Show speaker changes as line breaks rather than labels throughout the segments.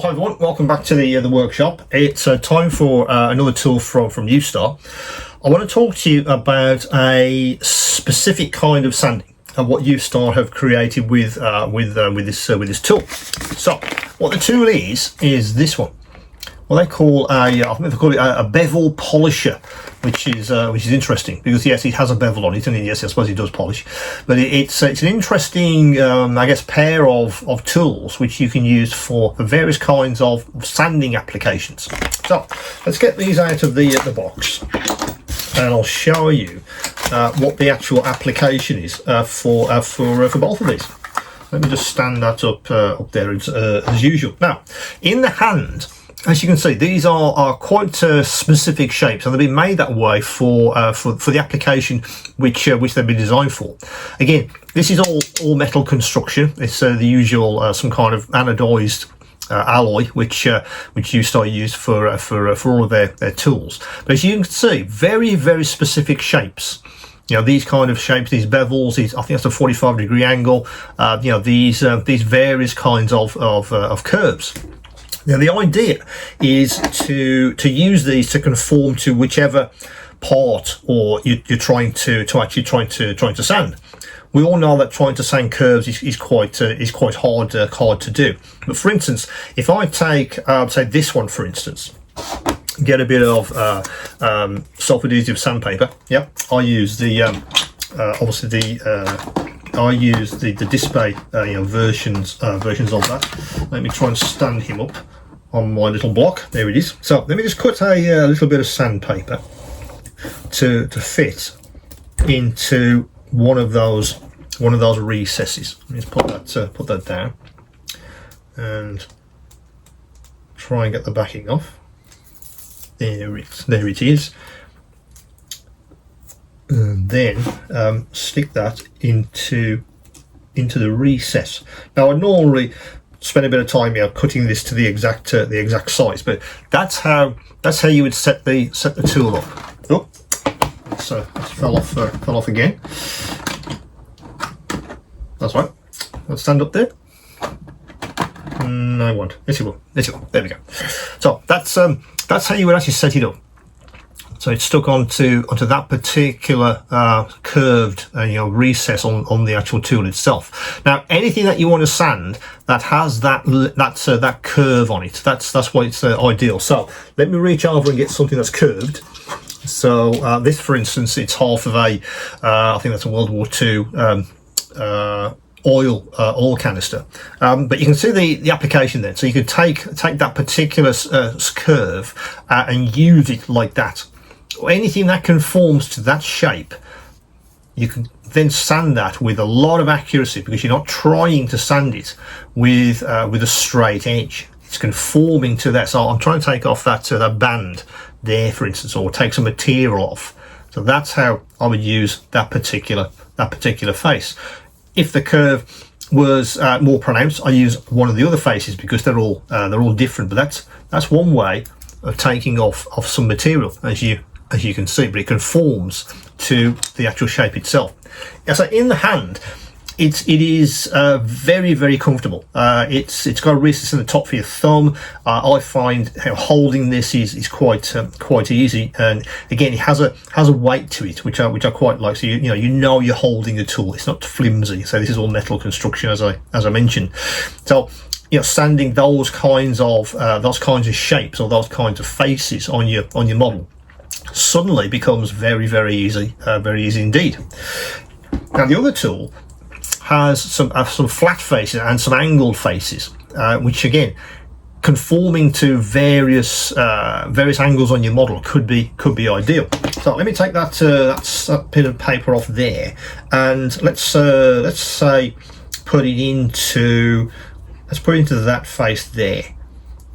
Hi everyone, welcome back to the workshop. It's time for another tool from Ustar. I want to talk to you about a specific kind of sanding and what Ustar have created with this tool. So what the tool is this one. What they call I think they call it a bevel polisher, which is interesting because yes, it has a bevel on it, and yes, I suppose it does polish. But it's an interesting, I guess, pair of tools which you can use for various kinds of sanding applications. So let's get these out of the box, and I'll show you what the actual application is for both of these. Let me just stand that up there as usual. Now, in the hand, as you can see, these are quite specific shapes, and they've been made that way for the application which they've been designed for. Again, this is all metal construction. It's the usual some kind of anodized alloy, which Ustar use for all of their tools. But as you can see, very specific shapes. You know, these kind of shapes, these bevels, I think that's a 45-degree angle. You know, these various kinds of curves. Now the idea is to use these to conform to whichever part or you're trying to sand. We all know that trying to sand curves is quite hard to do. But for instance, if I take say this one for instance, get a bit of self-adhesive sandpaper. Yeah, I use the obviously I use the Dspiae versions of that. Let me try and stand him up on my little block. There it is. So let me just cut a little bit of sandpaper to fit into one of those recesses. Let me just put that down and try and get the backing off. There it is. And then stick that into the recess. Now I normally spend a bit of time here cutting this to the exact size, but that's how you would set the tool up. Oh, so it fell off again. That's right. Let's stand up there. No, I won't. Yes, you will. Yes, you will. There we go. So that's how you would actually set it up. So it's stuck onto that particular curved recess on the actual tool itself. Now anything that you want to sand that has that curve on it, that's why it's ideal. So let me reach over and get something that's curved. So this, for instance, it's half of a I think that's a World War II oil canister, but you can see the application then. So you could take that particular curve and use it like that. Anything that conforms to that shape, you can then sand that with a lot of accuracy because you're not trying to sand it with a straight edge. It's conforming to that. So I'm trying to take off that band there, for instance, or take some material off. So that's how I would use that particular face. If the curve was more pronounced, I use one of the other faces because they're all different. But that's one way of taking off some material, as you can see, but it conforms to the actual shape itself. So in the hand, it is very comfortable. It's got a recess in the top for your thumb. I find holding this is quite easy, and again it has a weight to it, which I quite like. So you know you're holding the tool. It's not flimsy. So this is all metal construction, as I mentioned. So sanding those kinds of shapes or those kinds of faces on your model suddenly becomes very easy indeed. Now the other tool has some flat faces and some angled faces, which again, conforming to various angles on your model could be ideal. So let me take that bit of paper off there, and let's say put it into that face there,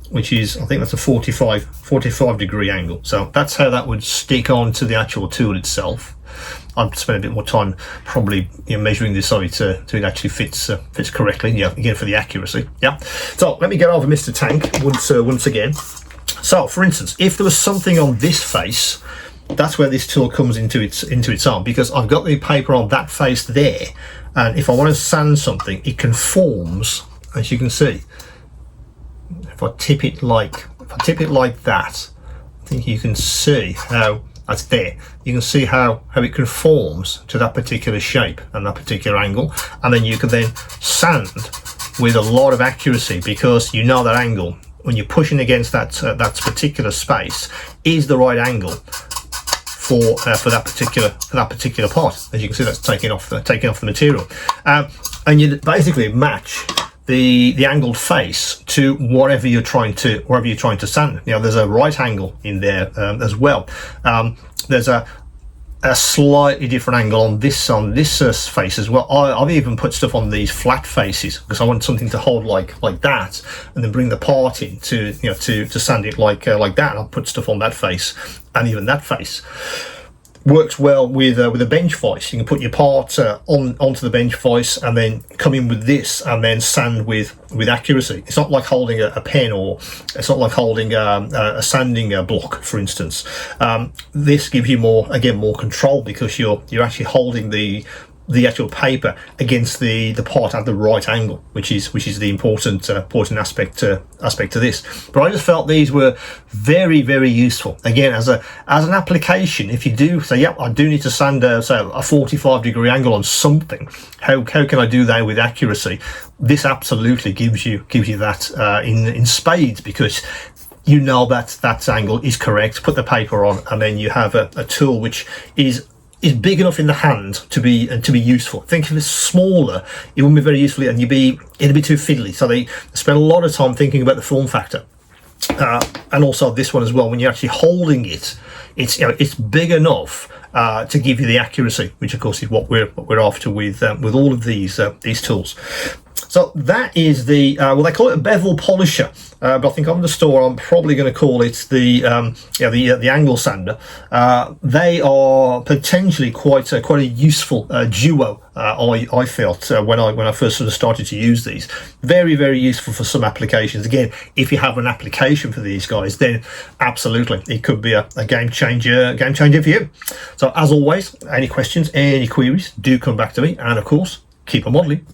which is, I think that's a 45 degree angle. So that's how that would stick onto the actual tool itself. I'd spend a bit more time probably measuring this so it actually fits correctly. Yeah, again for the accuracy. Yeah. So let me get over Mr. Tank once again. So for instance, if there was something on this face, that's where this tool comes into its own, because I've got the paper on that face there, and if I want to sand something, it conforms, as you can see. if I tip it like that, I think you can see how that's there. You can see how it conforms to that particular shape and that particular angle, and then you can then sand with a lot of accuracy, because you know that angle when you're pushing against that particular space is the right angle for that particular part. As you can see, that's taking off the material, and you basically match the angled face to whatever you're trying to sand. You know, there's a right angle in there as well. There's a slightly different angle on this face as well. I've even put stuff on these flat faces because I want something to hold like that, and then bring the part in to sand it like that. I'll put stuff on that face, and even that face works well with a bench vise. You can put your part onto the bench vise and then come in with this and then sand with accuracy. It's not like holding a pen, or it's not like holding a sanding block, for instance. This gives you more control, because you're actually holding the actual paper against the part at the right angle, which is the important aspect to this. But I just felt these were very, very useful. Again, as an application, if you do say, yep, I do need to sand a 45-degree angle on something, how can I do that with accuracy? This absolutely gives you that in spades, because you know that angle is correct. Put the paper on, and then you have a tool which is big enough in the hand to be useful. Think if it's smaller, it wouldn't be very useful, and it'd be too fiddly. So they spend a lot of time thinking about the form factor, and also this one as well. When you're actually holding it, it's big enough to give you the accuracy, which of course is what we're after with all of these tools. So that is the well, they call it a bevel polisher, but I think on the store I'm probably going to call it the angle sander. They are potentially quite a useful duo. I felt when I first sort of started to use these, very, very useful for some applications. Again, if you have an application for these guys, then absolutely it could be a game changer for you. So as always, any questions, any queries, do come back to me, and of course, keep on modelling.